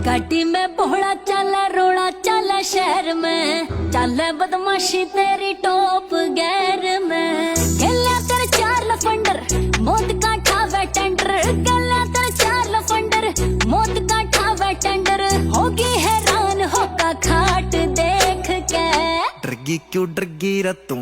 गाड़ी में बोला चल रोड़ा चल शहर में चल बदमाशी तेरी टॉप गैर में गला तेरे चार लफंडर मौत का ठावे टेंडर गला तेरे चार लफंडर मौत का ठावे टेंडर होगी हैरान होगा खाट देख के डरगी क्यों डरगी रे तू